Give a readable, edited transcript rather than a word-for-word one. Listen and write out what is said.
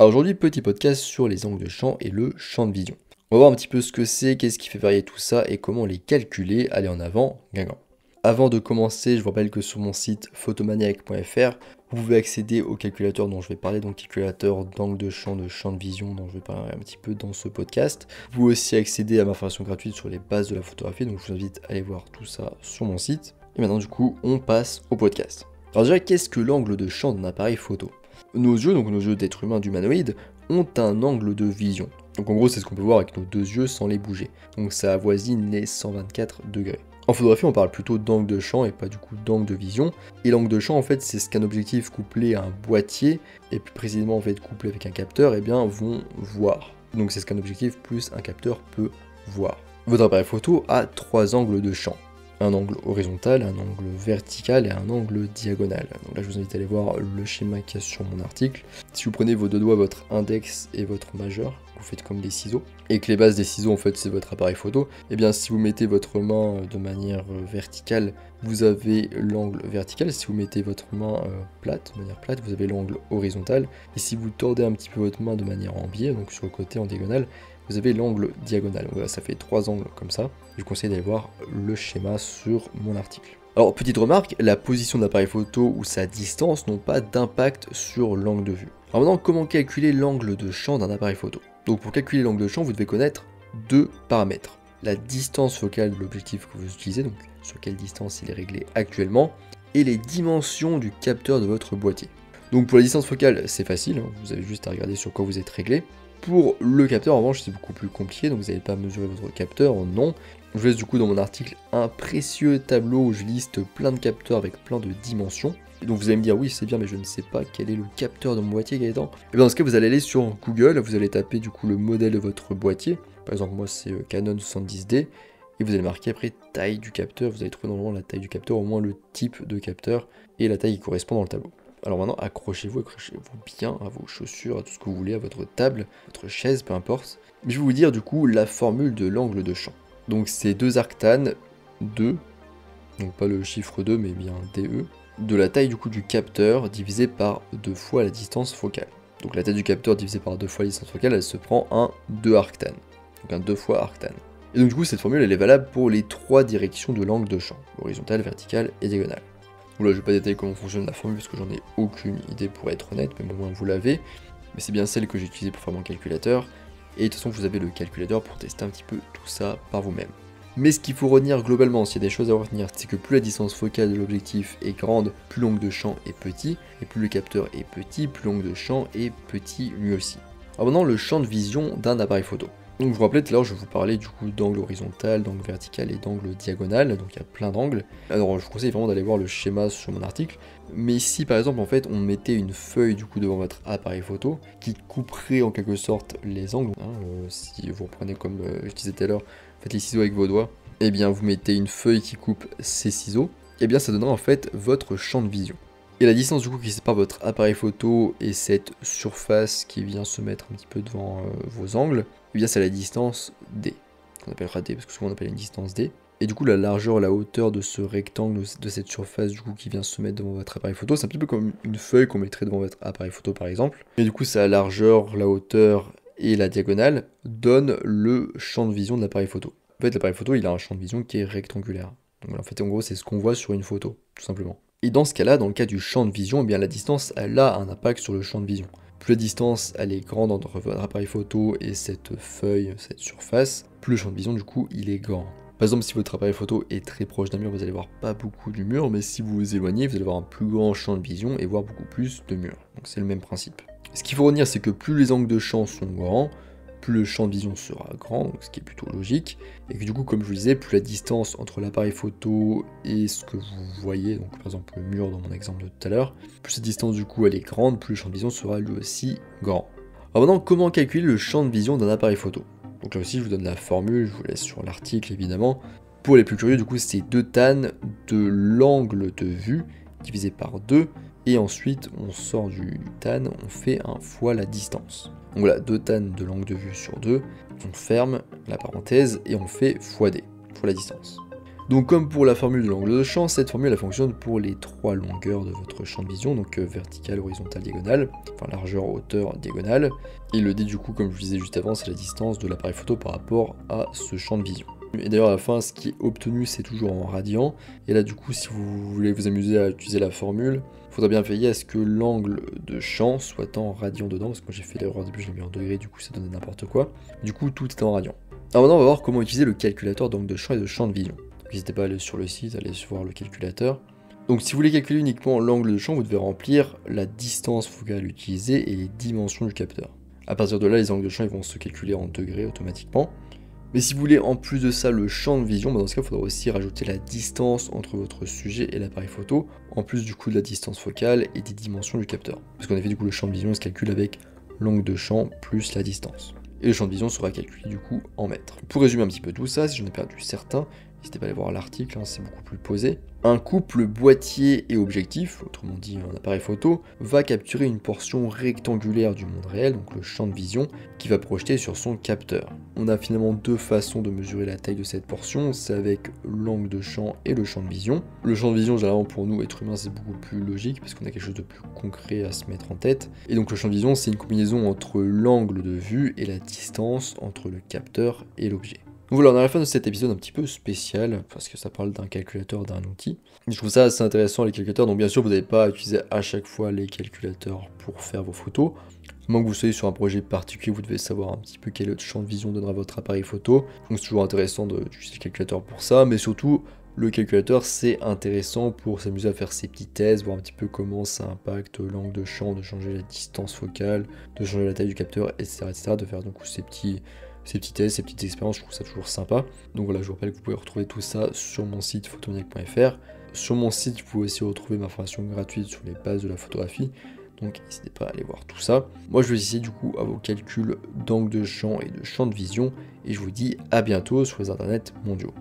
Alors aujourd'hui, petit podcast sur les angles de champ et le champ de vision. On va voir un petit peu ce que c'est, qu'est-ce qui fait varier tout ça et comment les calculer. Allez en avant, Guingamp. Avant de commencer, je vous rappelle que sur mon site photomaniac.fr, vous pouvez accéder au calculateur dont je vais parler, donc calculateur d'angle de champ de vision dont je vais parler un petit peu dans ce podcast. Vous pouvez aussi accéder à ma formation gratuite sur les bases de la photographie, donc je vous invite à aller voir tout ça sur mon site. Et maintenant du coup, on passe au podcast. Alors déjà, qu'est-ce que l'angle de champ d'un appareil photo ? Nos yeux, donc nos yeux d'êtres humains d'humanoïdes, ont un angle de vision. Donc en gros, c'est ce qu'on peut voir avec nos deux yeux sans les bouger. Donc ça avoisine les 124 degrés. En photographie, on parle plutôt d'angle de champ et pas du coup d'angle de vision. Et l'angle de champ, en fait, c'est ce qu'un objectif couplé à un boîtier, et plus précisément en fait couplé avec un capteur, eh bien, vont voir. Donc c'est ce qu'un objectif plus un capteur peut voir. Votre appareil photo a 3 angles de champ. Un angle horizontal, un angle vertical et un angle diagonal. Donc là je vous invite à aller voir le schéma qu'il y a sur mon article. Si vous prenez vos deux doigts, votre index et votre majeur, vous faites comme des ciseaux, et que les bases des ciseaux en fait c'est votre appareil photo, et bien si vous mettez votre main de manière verticale, vous avez l'angle vertical. Si vous mettez votre main plate, de manière plate, vous avez l'angle horizontal. Et si vous tordez un petit peu votre main de manière en biais, donc sur le côté en diagonale, vous avez l'angle diagonal. Donc voilà, ça fait 3 angles comme ça. Je vous conseille d'aller voir le schéma sur mon article. Alors, petite remarque, la position de l'appareil photo ou sa distance n'ont pas d'impact sur l'angle de vue. Alors maintenant, comment calculer l'angle de champ d'un appareil photo ? Donc pour calculer l'angle de champ, vous devez connaître 2 paramètres. La distance focale de l'objectif que vous utilisez, donc sur quelle distance il est réglé actuellement, et les dimensions du capteur de votre boîtier. Donc pour la distance focale, c'est facile, hein, vous avez juste à regarder sur quoi vous êtes réglé. Pour le capteur, en revanche, c'est beaucoup plus compliqué, donc vous n'allez pas mesurer votre capteur, non. Je vous laisse du coup dans mon article un précieux tableau où je liste plein de capteurs avec plein de dimensions. Et donc vous allez me dire, oui c'est bien, mais je ne sais pas quel est le capteur de mon boîtier, Gaëtan. Et bien dans ce cas, vous allez aller sur Google, vous allez taper du coup le modèle de votre boîtier. Par exemple, moi c'est Canon 70D, et vous allez marquer après taille du capteur. Vous allez trouver normalement la taille du capteur, au moins le type de capteur, et la taille qui correspond dans le tableau. Alors maintenant, accrochez-vous bien à vos chaussures, à tout ce que vous voulez, à votre table, votre chaise, peu importe. Mais je vais vous dire du coup la formule de l'angle de champ. Donc c'est 2 arctanes, 2, donc pas le chiffre 2 mais bien DE, de la taille du coup du capteur divisé par 2 fois la distance focale. Donc la taille du capteur divisée par 2 fois la distance focale, elle se prend un 2 arctanes. Donc un 2 fois arctane. Et donc du coup cette formule elle est valable pour les 3 directions de l'angle de champ, horizontal, vertical et diagonal. Donc là je vais pas détailler comment fonctionne la formule parce que j'en ai aucune idée pour être honnête, mais au moins vous l'avez. Mais c'est bien celle que j'ai utilisée pour faire mon calculateur. Et de toute façon vous avez le calculateur pour tester un petit peu tout ça par vous-même. Mais ce qu'il faut retenir globalement, s'il y a des choses à retenir, c'est que plus la distance focale de l'objectif est grande, plus l'angle de champ est petit, et plus le capteur est petit, plus l'angle de champ est petit lui aussi. Alors maintenant le champ de vision d'un appareil photo. Donc je vous rappelais tout à l'heure, je vous parlais du coup d'angle horizontal, d'angle vertical et d'angle diagonal, donc il y a plein d'angles. Alors je vous conseille vraiment d'aller voir le schéma sur mon article. Mais si par exemple en fait on mettait une feuille du coup devant votre appareil photo qui couperait en quelque sorte les angles, si vous reprenez comme je disais tout à l'heure, faites les ciseaux avec vos doigts, et bien vous mettez une feuille qui coupe ces ciseaux, et bien ça donnera en fait votre champ de vision. Et la distance du coup qui sépare votre appareil photo et cette surface qui vient se mettre un petit peu devant vos angles, et bien c'est la distance D, qu'on appellera D parce que souvent on appelle une distance D. Et du coup la largeur, la hauteur de ce rectangle, de cette surface du coup qui vient se mettre devant votre appareil photo, c'est un petit peu comme une feuille qu'on mettrait devant votre appareil photo par exemple. Et du coup sa largeur, la hauteur et la diagonale donnent le champ de vision de l'appareil photo. En fait l'appareil photo il a un champ de vision qui est rectangulaire. Donc en fait en gros c'est ce qu'on voit sur une photo, tout simplement. Et dans ce cas-là, dans le cas du champ de vision, eh bien la distance elle a un impact sur le champ de vision. Plus la distance elle est grande entre votre appareil photo et cette feuille, cette surface, plus le champ de vision du coup il est grand. Par exemple si votre appareil photo est très proche d'un mur, vous allez voir pas beaucoup du mur, mais si vous vous éloignez, vous allez avoir un plus grand champ de vision et voir beaucoup plus de murs. Donc c'est le même principe. Ce qu'il faut retenir c'est que plus les angles de champ sont grands, plus le champ de vision sera grand, donc ce qui est plutôt logique, et que du coup, comme je vous disais, plus la distance entre l'appareil photo et ce que vous voyez, donc par exemple le mur dans mon exemple de tout à l'heure, plus cette distance du coup elle est grande, plus le champ de vision sera lui aussi grand. Alors maintenant, comment calculer le champ de vision d'un appareil photo? Donc là aussi, je vous donne la formule, je vous laisse sur l'article évidemment. Pour les plus curieux, du coup, c'est 2 tan de l'angle de vue divisé par 2, et ensuite on sort du tan, on fait 1 fois la distance. Donc voilà, 2 tan de l'angle de vue sur 2, on ferme la parenthèse et on fait fois d, fois la distance. Donc comme pour la formule de l'angle de champ, cette formule elle fonctionne pour les 3 longueurs de votre champ de vision, donc verticale, horizontale, diagonale, enfin largeur, hauteur, diagonale. Et le D du coup, comme je vous disais juste avant, c'est la distance de l'appareil photo par rapport à ce champ de vision. Et d'ailleurs à la fin, ce qui est obtenu, c'est toujours en radians. Et là du coup, si vous voulez vous amuser à utiliser la formule, il faudra bien veiller à ce que l'angle de champ soit en radians dedans, parce que moi j'ai fait l'erreur au début, je l'ai mis en degrés, du coup ça donnait n'importe quoi. Du coup, tout est en radians. Alors maintenant, on va voir comment utiliser le calculateur d'angle de champ et de champ de vision. N'hésitez pas à aller sur le site, aller voir le calculateur. Donc si vous voulez calculer uniquement l'angle de champ, vous devez remplir la distance focale utilisée et les dimensions du capteur. À partir de là, les angles de champ ils vont se calculer en degrés automatiquement. Mais si vous voulez en plus de ça le champ de vision, dans ce cas il faudra aussi rajouter la distance entre votre sujet et l'appareil photo, en plus du coup de la distance focale et des dimensions du capteur. Parce qu'en effet du coup le champ de vision se calcule avec l'angle de champ plus la distance. Et le champ de vision sera calculé du coup en mètres. Pour résumer un petit peu tout ça, si j'en ai perdu certains, n'hésitez pas à aller voir l'article, c'est beaucoup plus posé. Un couple boîtier et objectif, autrement dit un appareil photo, va capturer une portion rectangulaire du monde réel, donc le champ de vision, qui va projeter sur son capteur. On a finalement 2 façons de mesurer la taille de cette portion, c'est avec l'angle de champ et le champ de vision. Le champ de vision, généralement pour nous, êtres humains, c'est beaucoup plus logique, parce qu'on a quelque chose de plus concret à se mettre en tête. Et donc le champ de vision, c'est une combinaison entre l'angle de vue et la distance entre le capteur et l'objet. Donc voilà, on est à la fin de cet épisode un petit peu spécial, parce que ça parle d'un calculateur, d'un outil. Je trouve ça assez intéressant les calculateurs, donc bien sûr vous n'avez pas à utiliser à chaque fois les calculateurs pour faire vos photos. À moins que vous soyez sur un projet particulier, vous devez savoir un petit peu quel champ de vision donnera votre appareil photo. Donc c'est toujours intéressant d'utiliser le calculateur pour ça, mais surtout le calculateur c'est intéressant pour s'amuser à faire ses petits tests, voir un petit peu comment ça impacte l'angle de champ, de changer la distance focale, de changer la taille du capteur, etc. de faire donc ces petits tests, ces petites expériences, je trouve ça toujours sympa. Donc voilà, je vous rappelle que vous pouvez retrouver tout ça sur mon site photomaniac.fr. Sur mon site, vous pouvez aussi retrouver ma formation gratuite sur les bases de la photographie. Donc n'hésitez pas à aller voir tout ça. Moi je vais essayer du coup à vos calculs d'angle de champ et de champ de vision. Et je vous dis à bientôt sur les internets mondiaux.